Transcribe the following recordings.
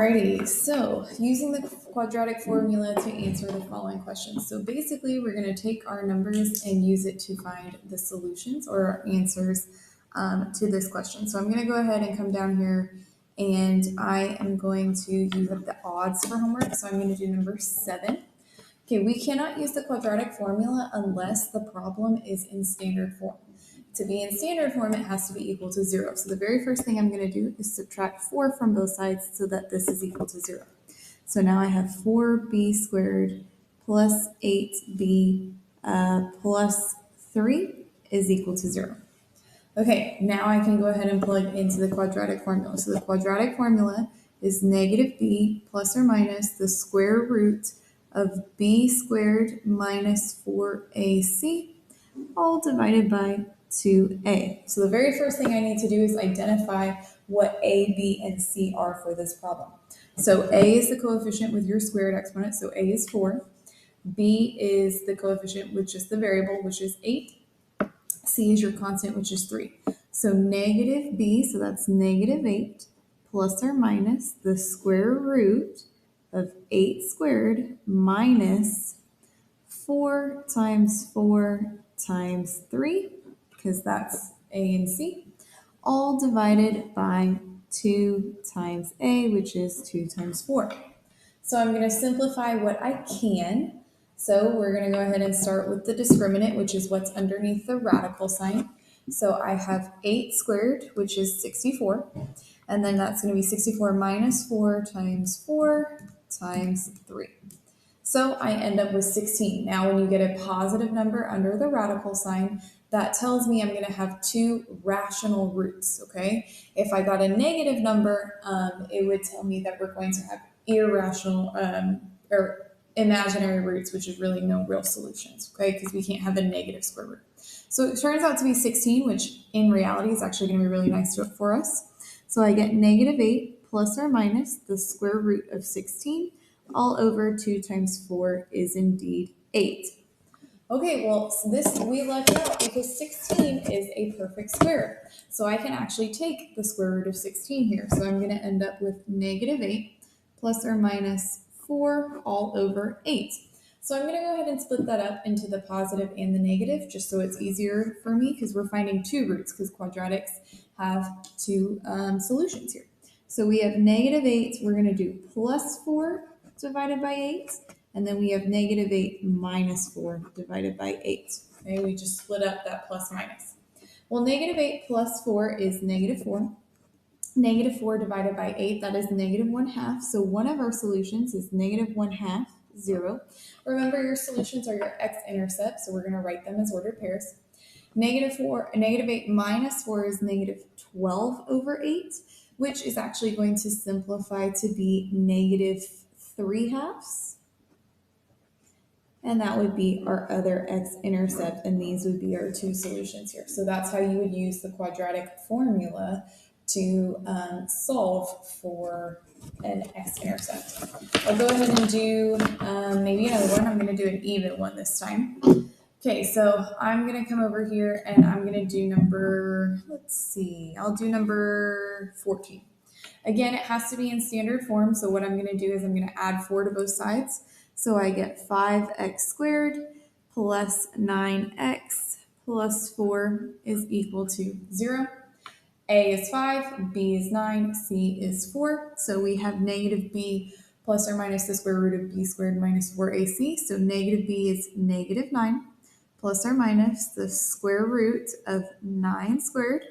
Alrighty, so using the quadratic formula to answer the following questions. So basically, we're going to take our numbers and use it to find the solutions or our answers to this question. So I'm going to go ahead and come down here and I am going to use up the odds for homework. So I'm going to do number 7. Okay, we cannot use the quadratic formula unless the problem is in standard form. To be in standard form, it has to be equal to 0. So the very first thing I'm going to do is subtract 4 from both sides so that this is equal to 0. So now I have 4b squared plus 8b plus 3 is equal to 0. Okay, now I can go ahead and plug into the quadratic formula. So the quadratic formula is negative b plus or minus the square root of b squared minus 4ac, all divided by 2a. So the very first thing I need to do is identify what a, b, and c are for this problem. So a is the coefficient with your squared exponent, so a is 4. B is the coefficient with just the variable, which is 8. C is your constant, which is 3. So negative b, so that's negative 8, plus or minus the square root of 8 squared minus 4 times 4 times 3, because that's a and c, all divided by 2 times a, which is 2 times 4. So I'm going to simplify what I can. So we're going to go ahead and start with the discriminant, which is what's underneath the radical sign. So I have 8 squared, which is 64. And then that's going to be 64 minus 4 times 4 times 3. So I end up with 16. Now, when you get a positive number under the radical sign, that tells me I'm going to have 2 rational roots, okay? If I got a negative number, it would tell me that we're going to have irrational or imaginary roots, which is really no real solutions, okay? Because we can't have a negative square root. So it turns out to be 16, which in reality is actually going to be really nice for us. So I get negative 8 plus or minus the square root of 16 all over 2 times 4 is indeed 8. Okay, well, this we left out because 16 is a perfect square. So I can actually take the square root of 16 here. So I'm going to end up with negative 8 plus or minus 4 all over 8. So I'm going to go ahead and split that up into the positive and the negative just so it's easier for me because we're finding 2 roots because quadratics have 2 solutions here. So we have negative 8, we're going to do plus 4 divided by 8, and then we have negative 8 minus 4 divided by 8. Okay, we just split up that plus minus. Well, negative 8 plus 4 is negative 4. Negative 4 divided by 8, that is negative 1/2. So one of our solutions is negative 1/2, 0. Remember, your solutions are your x-intercepts, so we're going to write them as ordered pairs. Negative 8 minus 4 is negative 12 over 8, which is actually going to simplify to be negative 3/2. And that would be our other x-intercept, and these would be our 2 solutions here. So that's how you would use the quadratic formula to solve for an x-intercept. I'll go ahead and do maybe another one. I'm going to do an even one this time. Okay, so I'm going to come over here and I'm going to do I'll do number 14. Again, it has to be in standard form, so what I'm going to do is I'm going to add 4 to both sides. So I get 5x squared plus 9x plus 4 is equal to 0. A is 5, B is 9, C is 4. So we have negative b plus or minus the square root of b squared minus 4ac. So negative b is negative 9 plus or minus the square root of 9 squared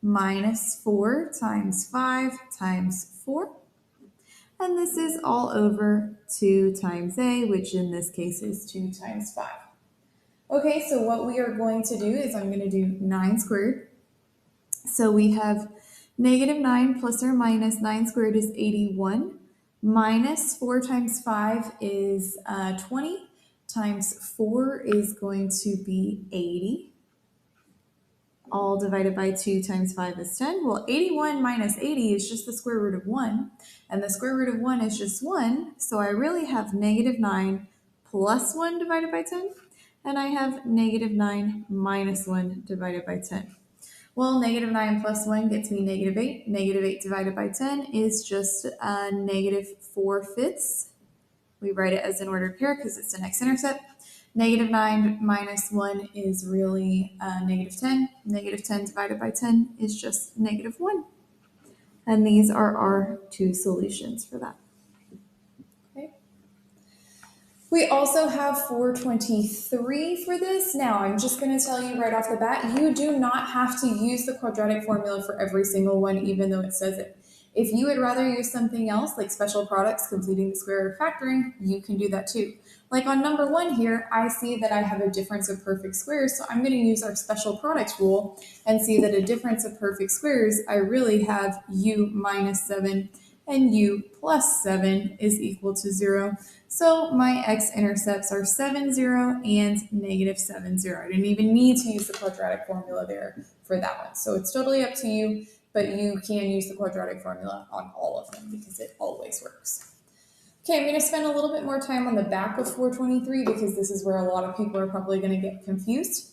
minus 4 times 5 times 4. And this is all over 2 times a, which in this case is 2 times 5. Okay, so what we are going to do is I'm going to do 9 squared. So we have negative 9 plus or minus 9 squared is 81. Minus 4 times 5 is 20. Times 4 is going to be 80. All divided by 2 times 5 is 10. Well, 81 minus 80 is just the square root of 1. And the square root of 1 is just 1. So I really have negative 9 plus 1 divided by 10. And I have negative 9 minus 1 divided by 10. Well, negative 9 plus 1 gets me negative 8. Negative 8 divided by 10 is just negative 4/5. We write it as an ordered pair because it's an x-intercept. Negative 9 minus 1 is really negative 10. Negative 10 divided by 10 is just negative 1. And these are our two solutions for that. Okay. We also have 423 for this. Now, I'm just going to tell you right off the bat, you do not have to use the quadratic formula for every single one, even though it says it. If you would rather use something else, like special products, completing the square, or factoring, you can do that too. Like on number 1 here, I see that I have a difference of perfect squares, so I'm going to use our special products rule and see that a difference of perfect squares, I really have u minus 7 and u plus 7 is equal to 0. So my x-intercepts are 7, 0, and negative 7, 0. I didn't even need to use the quadratic formula there for that one. So it's totally up to you, but you can use the quadratic formula on all of them because it always works. Okay, I'm going to spend a little bit more time on the back of 423 because this is where a lot of people are probably going to get confused.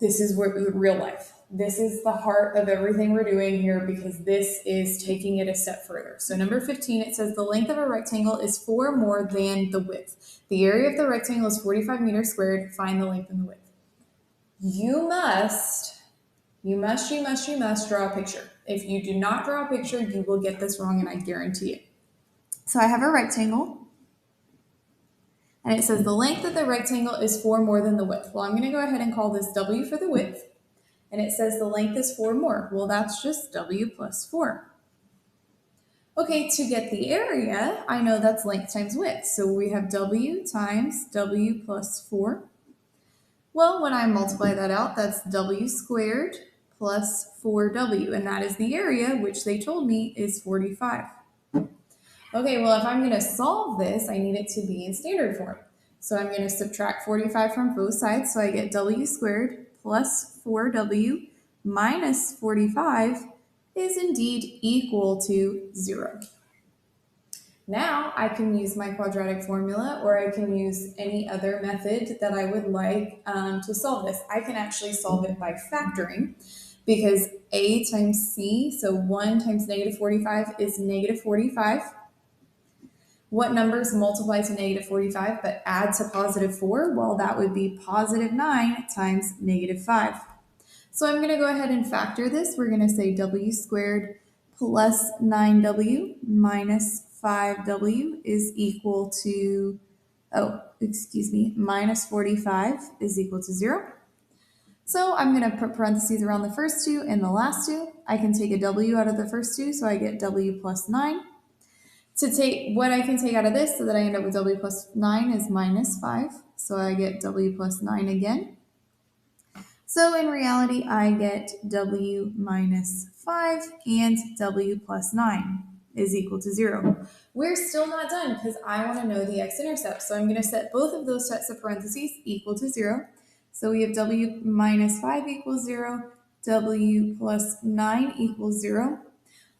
This is where real life. This is the heart of everything we're doing here because this is taking it a step further. So number 15, it says the length of a rectangle is 4 more than the width. The area of the rectangle is 45 meters squared. Find the length and the width. You must draw a picture. If you do not draw a picture, you will get this wrong, and I guarantee it. So I have a rectangle, and it says the length of the rectangle is 4 more than the width. Well, I'm going to go ahead and call this W for the width, and it says the length is 4 more. Well, that's just W plus 4. Okay, to get the area, I know that's length times width. So we have W times W plus 4. Well, when I multiply that out, that's W squared plus 4W, and that is the area, which they told me is 45. Okay, well, if I'm going to solve this, I need it to be in standard form. So I'm going to subtract 45 from both sides, so I get W squared plus 4W minus 45 is indeed equal to 0. Now I can use my quadratic formula, or I can use any other method that I would like to solve this. I can actually solve it by factoring because A times C, so 1 times negative 45 is negative 45. What numbers multiply to negative 45 but add to positive 4? Well, that would be positive 9 times negative 5. So I'm going to go ahead and factor this. We're going to say W squared plus 9W minus 5W is equal to, minus 45 is equal to 0. So I'm going to put parentheses around the first two and the last two. I can take a W out of the first two, so I get W plus 9. To take what I can take out of this so that I end up with W plus 9 is minus 5. So I get W plus 9 again. So in reality, I get W minus 5 and W plus 9 is equal to 0. We're still not done because I want to know the x-intercept. So I'm going to set both of those sets of parentheses equal to 0. So we have W minus 5 equals 0, W plus 9 equals 0.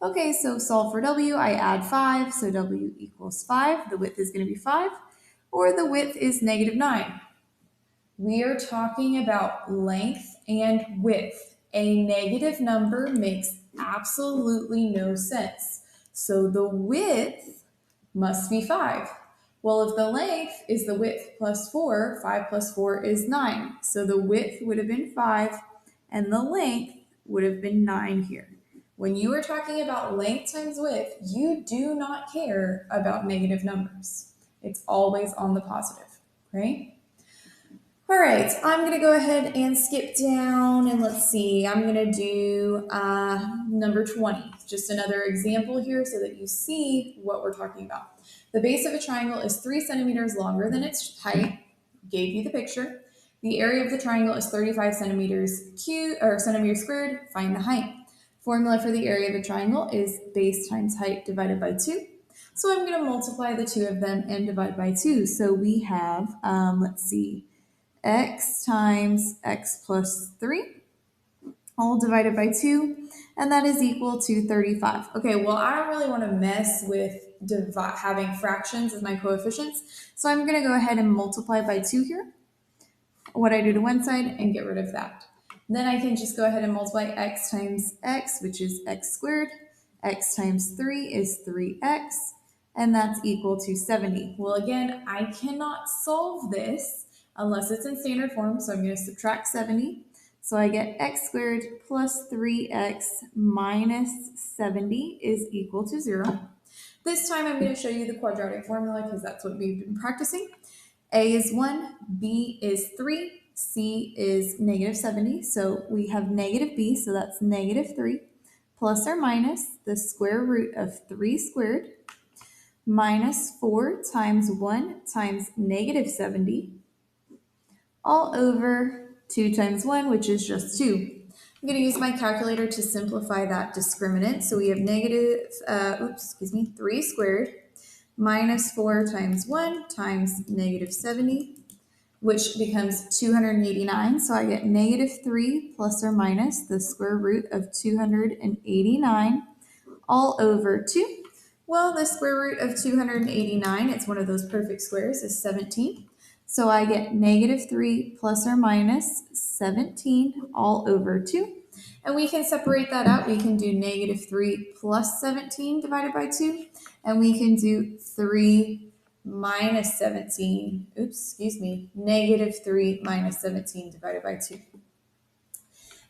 Okay, so solve for W, I add 5, so W equals 5. The width is going to be 5, or the width is negative 9. We are talking about length and width. A negative number makes absolutely no sense. So the width must be 5. Well, if the length is the width plus 4, 5 plus 4 is 9. So the width would have been 5, and the length would have been 9 here. When you are talking about length times width, you do not care about negative numbers. It's always on the positive, right? All right, I'm going to go ahead and skip down and let's see. I'm going to do number 20, just another example here so that you see what we're talking about. The base of a triangle is 3 centimeters longer than its height. Gave you the picture. The area of the triangle is 35 centimeters squared. Find the height. Formula for the area of a triangle is base times height divided by 2. So I'm going to multiply the two of them and divide by 2. So we have, x times x plus 3, all divided by 2, and that is equal to 35. Okay, well, I don't really want to mess with having fractions as my coefficients, so I'm going to go ahead and multiply by 2 here, what I do to one side, and get rid of that. Then I can just go ahead and multiply x times x, which is x squared. X times 3 is 3x, and that's equal to 70. Well, again, I cannot solve this unless it's in standard form, so I'm going to subtract 70. So I get x squared plus 3x minus 70 is equal to 0. This time I'm going to show you the quadratic formula because that's what we've been practicing. A is 1, B is 3, C is negative 70. So we have negative B, so that's negative 3, plus or minus the square root of 3 squared, minus 4 times 1 times negative 70, all over 2 times 1, which is just 2. I'm going to use my calculator to simplify that discriminant. So we have 3 squared minus 4 times 1 times negative 70, which becomes 289. So I get negative 3 plus or minus the square root of 289 all over 2. Well, the square root of 289, it's one of those perfect squares, is 17. So I get negative 3 plus or minus 17 all over 2. And we can separate that out. We can do negative 3 plus 17 divided by 2. And we can do 3 minus 17. Negative 3 minus 17 divided by 2.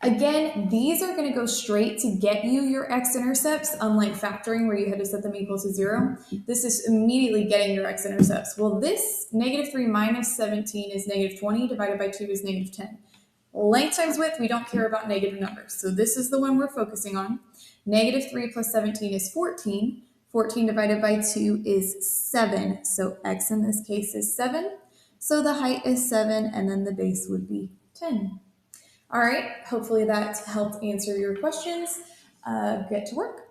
Again, these are going to go straight to get you your x-intercepts, unlike factoring where you had to set them equal to 0. This is immediately getting your x-intercepts. Well, this negative 3 minus 17 is negative 20, divided by 2 is negative 10. Length times width, we don't care about negative numbers. So this is the one we're focusing on. Negative 3 plus 17 is 14. 14 divided by 2 is 7. So x in this case is 7. So the height is 7, and then the base would be 10. All right, hopefully that helped answer your questions. Get to work.